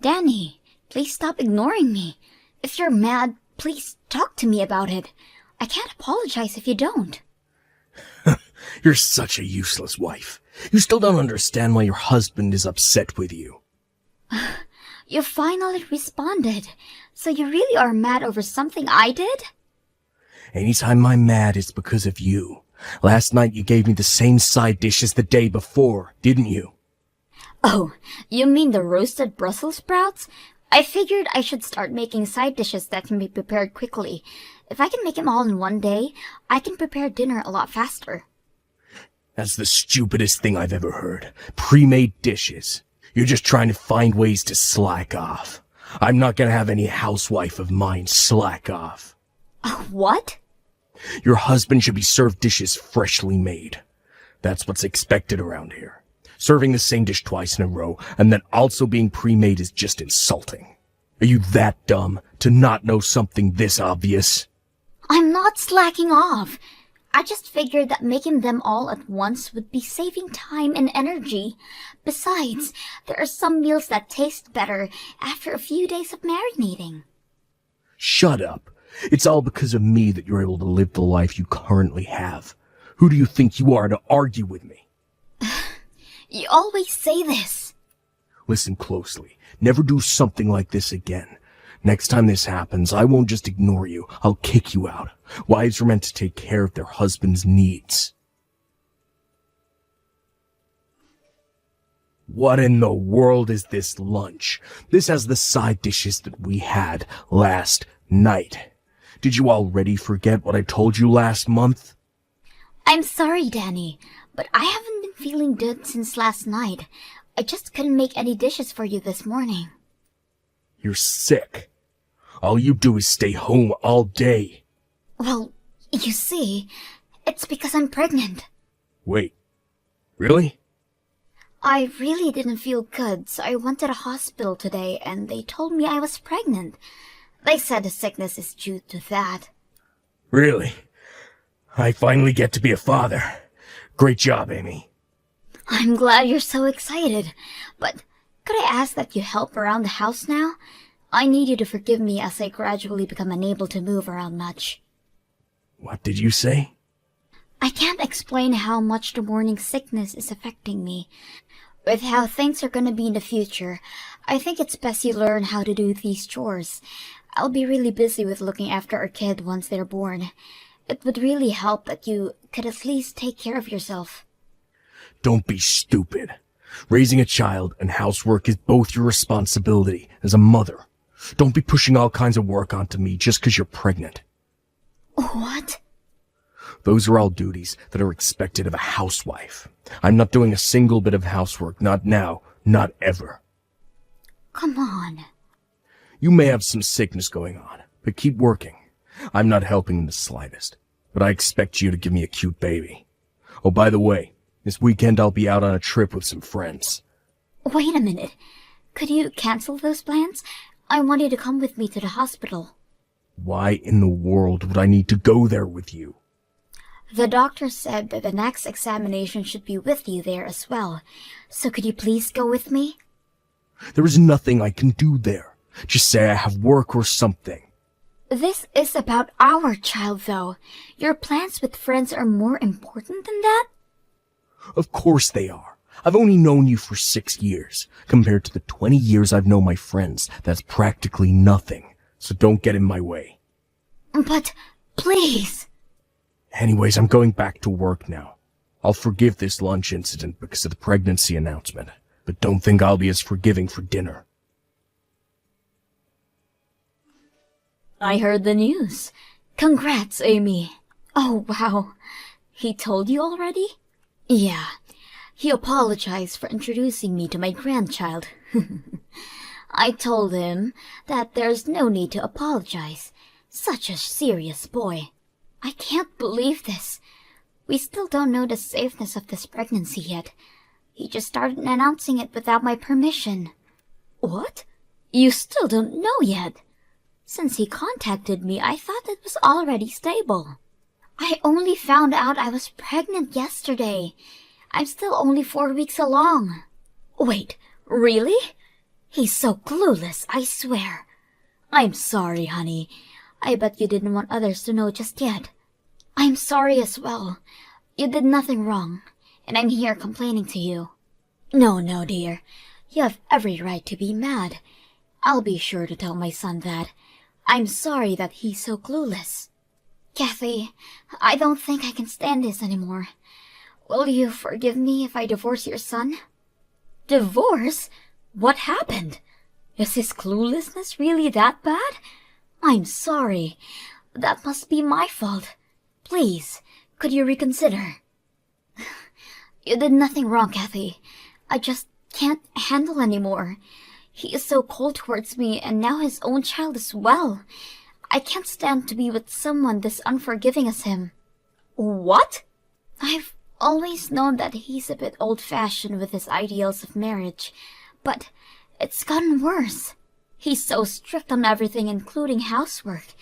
Danny, please stop ignoring me. If you're mad, please talk to me about it. I can't apologize if you don't. You're such a useless wife. You still don't understand why your husband is upset with you. You finally responded. So you really are mad over something I did? Anytime I'm mad, it's because of you. Last night you gave me the same side dish as the day before, didn't you? Oh, you mean the roasted Brussels sprouts? I figured I should start making side dishes that can be prepared quickly. If I can make them all in one day, I can prepare dinner a lot faster. That's the stupidest thing I've ever heard. Pre-made dishes. You're just trying to find ways to slack off. I'm not gonna have any housewife of mine slack off. What? Your husband should be served dishes freshly made. That's what's expected around here. Serving the same dish twice in a row, and then also being pre-made is just insulting. Are you that dumb to not know something this obvious? I'm not slacking off. I just figured that making them all at once would be saving time and energy. Besides, there are some meals that taste better after a few days of marinating. Shut up. It's all because of me that you're able to live the life you currently have. Who do you think you are to argue with me? You always say this. Listen closely. Never do something like this again. Next time this happens, I won't just ignore you. I'll kick you out. Wives are meant to take care of their husband's needs. What in the world is this lunch? This has the side dishes that we had last night. Did you already forget what I told you last month? I'm sorry, Danny, but I haven't been feeling good since last night. I just couldn't make any dishes for you this morning. You're sick. All you do is stay home all day. Well, you see, it's because I'm pregnant. Wait, really? I really didn't feel good, so I went to the hospital today and they told me I was pregnant. They said the sickness is due to that. Really? I finally get to be a father. Great job, Amy. I'm glad you're so excited, but could I ask that you help around the house now? I need you to forgive me as I gradually become unable to move around much. What did you say? I can't explain how much the morning sickness is affecting me. With how things are gonna be in the future, I think it's best you learn how to do these chores. I'll be really busy with looking after our kid once they're born. It would really help that you could at least take care of yourself. Don't be stupid. Raising a child and housework is both your responsibility as a mother. Don't be pushing all kinds of work onto me just because you're pregnant. What? Those are all duties that are expected of a housewife. I'm not doing a single bit of housework, not now, not ever. Come on. You may have some sickness going on, but keep working. I'm not helping in the slightest, but I expect you to give me a cute baby. Oh, by the way, this weekend I'll be out on a trip with some friends. Wait a minute. Could you cancel those plans? I want you to come with me to the hospital. Why in the world would I need to go there with you? The doctor said that the next examination should be with you there as well. So could you please go with me? There is nothing I can do there. Just say I have work or something. This is about our child, though. Your plans with friends are more important than that? Of course they are. I've only known you for 6 years. Compared to the 20 years I've known my friends, that's practically nothing. So don't get in my way. But, please. Anyways, I'm going back to work now. I'll forgive this lunch incident because of the pregnancy announcement, but don't think I'll be as forgiving for dinner. I heard the news. Congrats, Amy. Oh, wow. He told you already? Yeah. He apologized for introducing me to my grandchild. I told him that there's no need to apologize. Such a serious boy. I can't believe this. We still don't know the safeness of this pregnancy yet. He just started announcing it without my permission. What? You still don't know yet? Since he contacted me, I thought it was already stable. I only found out I was pregnant yesterday. I'm still only 4 weeks along. Wait, really? He's so clueless, I swear. I'm sorry, honey. I bet you didn't want others to know just yet. I'm sorry as well. You did nothing wrong, and I'm here complaining to you. No, dear. You have every right to be mad. I'll be sure to tell my son that. I'm sorry that he's so clueless. Kathy, I don't think I can stand this anymore. Will you forgive me if I divorce your son? Divorce? What happened? Is his cluelessness really that bad? I'm sorry. That must be my fault. Please, could you reconsider? You did nothing wrong, Kathy. I just can't handle anymore. He is so cold towards me, and now his own child as well. I can't stand to be with someone this unforgiving as him. What? I've always known that he's a bit old-fashioned with his ideals of marriage, but it's gotten worse. He's so strict on everything, including housework,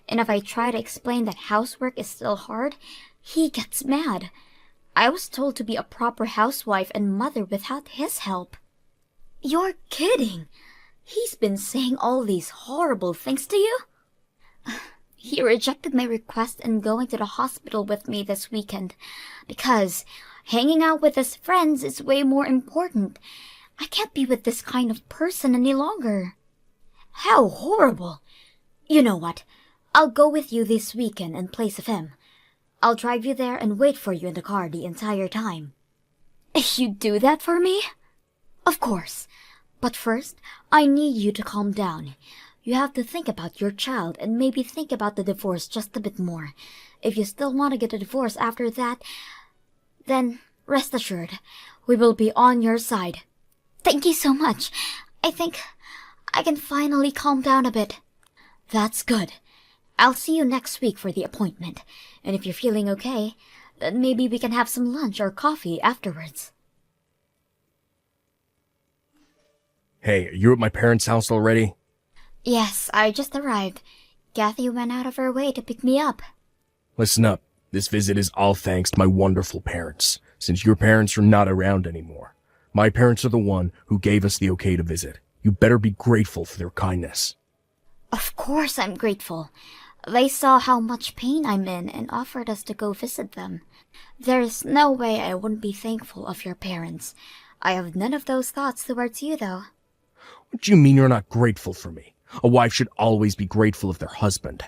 and if I try to explain that housework is still hard, he gets mad. I was told to be a proper housewife and mother without his help. You're kidding! He's been saying all these horrible things to you? He rejected my request and going to the hospital with me this weekend because hanging out with his friends is way more important. I can't be with this kind of person any longer. How horrible! You know what? I'll go with you this weekend in place of him. I'll drive you there and wait for you in the car the entire time. You'd do that for me? Of course. But first, I need you to calm down. You have to think about your child and maybe think about the divorce just a bit more. If you still want to get a divorce after that, then rest assured, we will be on your side. Thank you so much. I think I can finally calm down a bit. That's good. I'll see you next week for the appointment, and if you're feeling okay, then maybe we can have some lunch or coffee afterwards. Hey, are you at my parents' house already? Yes, I just arrived. Kathy went out of her way to pick me up. Listen up. This visit is all thanks to my wonderful parents, since your parents are not around anymore. My parents are the one who gave us the okay to visit. You better be grateful for their kindness. Of course I'm grateful. They saw how much pain I'm in and offered us to go visit them. There is no way I wouldn't be thankful of your parents. I have none of those thoughts towards you, though. What do you mean you're not grateful for me? A wife should always be grateful of their husband.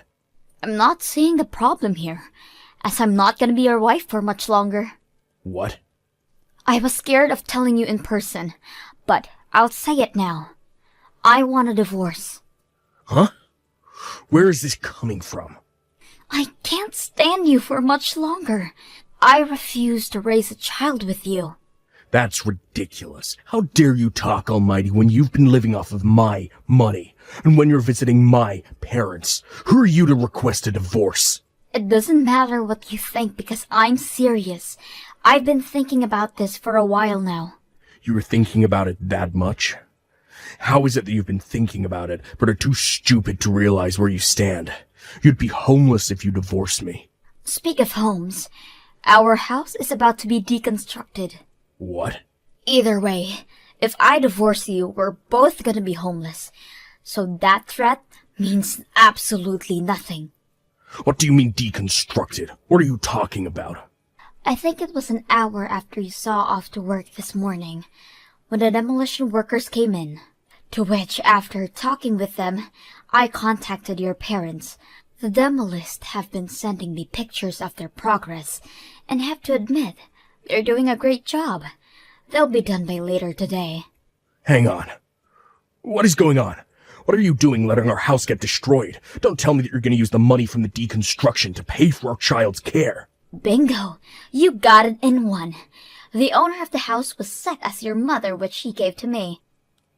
I'm not seeing the problem here, as I'm not gonna be your wife for much longer. What? I was scared of telling you in person, but I'll say it now. I want a divorce. Huh? Where is this coming from? I can't stand you for much longer. I refuse to raise a child with you. That's ridiculous. How dare you talk, Almighty, when you've been living off of my money, and when you're visiting my parents? Who are you to request a divorce? It doesn't matter what you think because I'm serious. I've been thinking about this for a while now. You were thinking about it that much? How is it that you've been thinking about it, but are too stupid to realize where you stand? You'd be homeless if you divorced me. Speak of homes, our house is about to be deconstructed. What? Either way, if I divorce you, we're both gonna be homeless. So that threat means absolutely nothing. What do you mean deconstructed? What are you talking about? I think it was an hour after you saw off to work this morning, when the demolition workers came in. To which, after talking with them, I contacted your parents. The demolists have been sending me pictures of their progress, and have to admit, they're doing a great job. They'll be done by later today. Hang on. What is going on? What are you doing letting our house get destroyed? Don't tell me that you're going to use the money from the deconstruction to pay for our child's care. Bingo! You got it in one. The owner of the house was set as your mother, which she gave to me.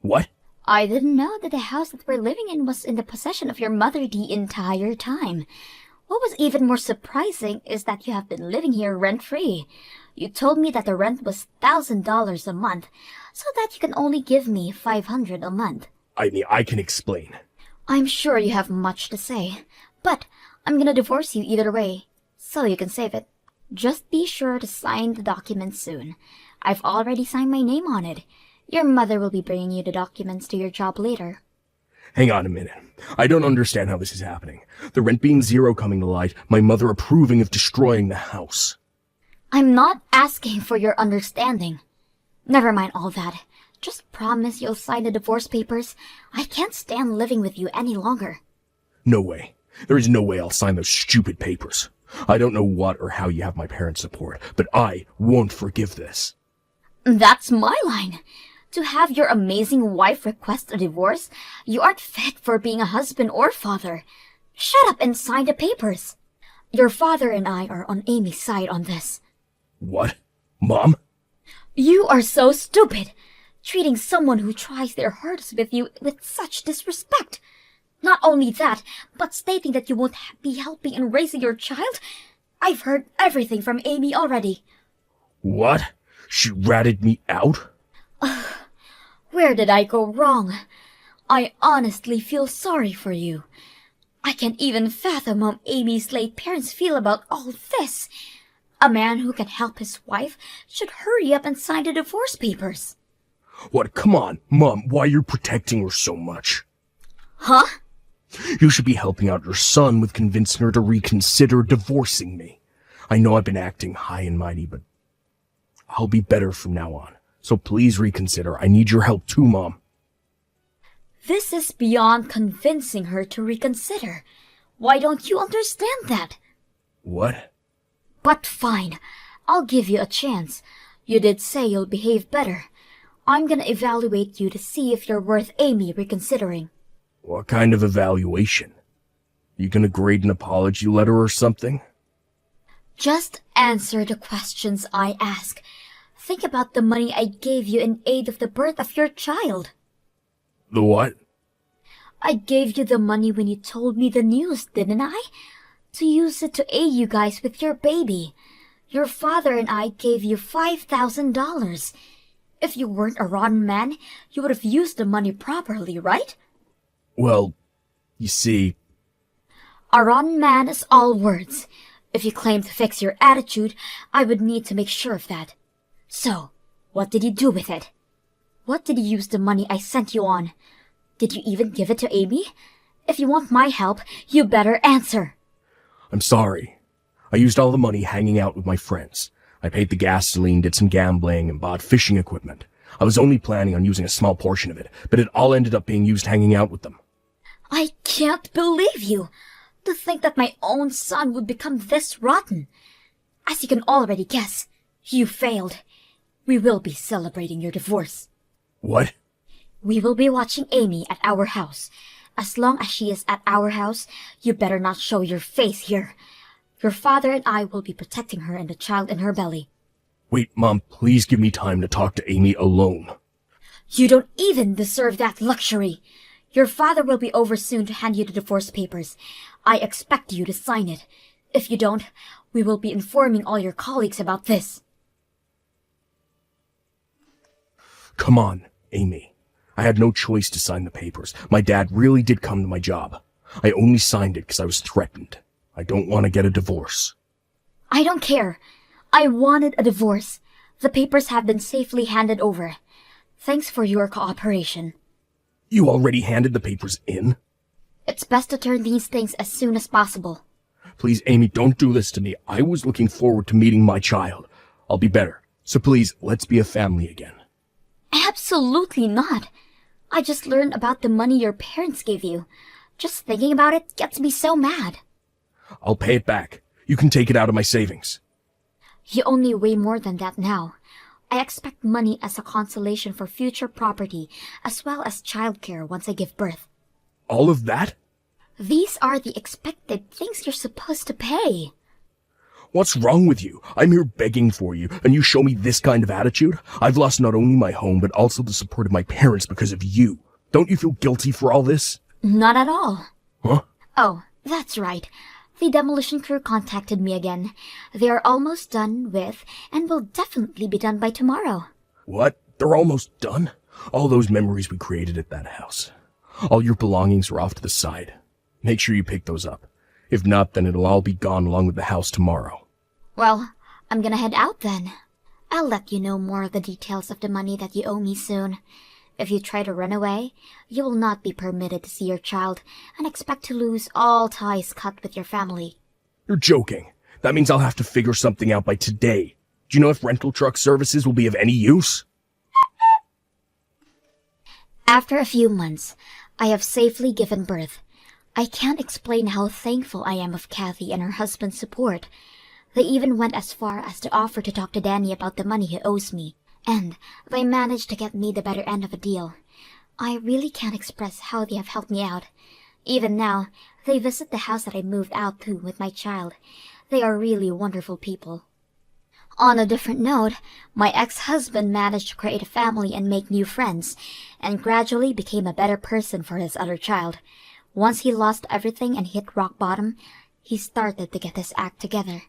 What? I didn't know that the house that we're living in was in the possession of your mother the entire time. What was even more surprising is that you have been living here rent-free. You told me that the rent was $1,000 a month, so that you can only give me $500 a month. I can explain. I'm sure you have much to say, but I'm gonna divorce you either way, so you can save it. Just be sure to sign the document soon. I've already signed my name on it. Your mother will be bringing you the documents to your job later. Hang on a minute. I don't understand how this is happening. The rent being zero coming to light, my mother approving of destroying the house. I'm not asking for your understanding. Never mind all that. Just promise you'll sign the divorce papers. I can't stand living with you any longer. No way. There is no way I'll sign those stupid papers. I don't know what or how you have my parents' support, but I won't forgive this. That's my line. To have your amazing wife request a divorce, you aren't fit for being a husband or father. Shut up and sign the papers. Your father and I are on Amy's side on this. What? Mom? You are so stupid, treating someone who tries their hardest with you with such disrespect. Not only that, but stating that you won't be helping in raising your child. I've heard everything from Amy already. What? She ratted me out? Where did I go wrong? I honestly feel sorry for you. I can't even fathom how Amy's late parents feel about all this. A man who can help his wife should hurry up and sign the divorce papers. What? Come on, Mom, why are you protecting her so much? Huh? You should be helping out your son with convincing her to reconsider divorcing me. I know I've been acting high and mighty, but I'll be better from now on. So please reconsider. I need your help too, Mom. This is beyond convincing her to reconsider. Why don't you understand that? What? But fine. I'll give you a chance. You did say you'll behave better. I'm gonna evaluate you to see if you're worth Amy reconsidering. What kind of evaluation? You gonna grade an apology letter or something? Just answer the questions I ask. Think about the money I gave you in aid of the birth of your child. The what? I gave you the money when you told me the news, didn't I? To use it to aid you guys with your baby. Your father and I gave you $5,000. If you weren't a rotten man, you would have used the money properly, right? Well, you see... A rotten man is all words. If you claim to fix your attitude, I would need to make sure of that. So, what did you do with it? What did you use the money I sent you on? Did you even give it to Amy? If you want my help, you better answer. I'm sorry. I used all the money hanging out with my friends. I paid the gasoline, did some gambling, and bought fishing equipment. I was only planning on using a small portion of it, but it all ended up being used hanging out with them. I can't believe you! To think that my own son would become this rotten. As you can already guess, you failed. We will be celebrating your divorce. What? We will be watching Amy at our house. As long as she is at our house, you better not show your face here. Your father and I will be protecting her and the child in her belly. Wait, Mom, please give me time to talk to Amy alone. You don't even deserve that luxury. Your father will be over soon to hand you the divorce papers. I expect you to sign it. If you don't, we will be informing all your colleagues about this. Come on, Amy. I had no choice to sign the papers. My dad really did come to my job. I only signed it because I was threatened. I don't want to get a divorce. I don't care. I wanted a divorce. The papers have been safely handed over. Thanks for your cooperation. You already handed the papers in? It's best to turn these things as soon as possible. Please, Amy, don't do this to me. I was looking forward to meeting my child. I'll be better. So please, let's be a family again. Absolutely not. I just learned about the money your parents gave you. Just thinking about it gets me so mad. I'll pay it back. You can take it out of my savings. You owe me way more than that now. I expect money as a consolation for future property, as well as childcare once I give birth. All of that? These are the expected things you're supposed to pay. What's wrong with you? I'm here begging for you, and you show me this kind of attitude? I've lost not only my home, but also the support of my parents because of you. Don't you feel guilty for all this? Not at all. Huh? Oh, that's right. The demolition crew contacted me again. They are almost done with, and will definitely be done by tomorrow. What? They're almost done? All those memories we created at that house. All your belongings are off to the side. Make sure you pick those up. If not, then it'll all be gone along with the house tomorrow. Well, I'm gonna head out then. I'll let you know more of the details of the money that you owe me soon. If you try to run away, you will not be permitted to see your child and expect to lose all ties cut with your family. You're joking. That means I'll have to figure something out by today. Do you know if rental truck services will be of any use? After a few months, I have safely given birth. I can't explain how thankful I am of Kathy and her husband's support. They even went as far as to offer to talk to Danny about the money he owes me, and they managed to get me the better end of a deal. I really can't express how they have helped me out. Even now, they visit the house that I moved out to with my child. They are really wonderful people. On a different note, my ex-husband managed to create a family and make new friends, and gradually became a better person for his other child. Once he lost everything and hit rock bottom, he started to get his act together.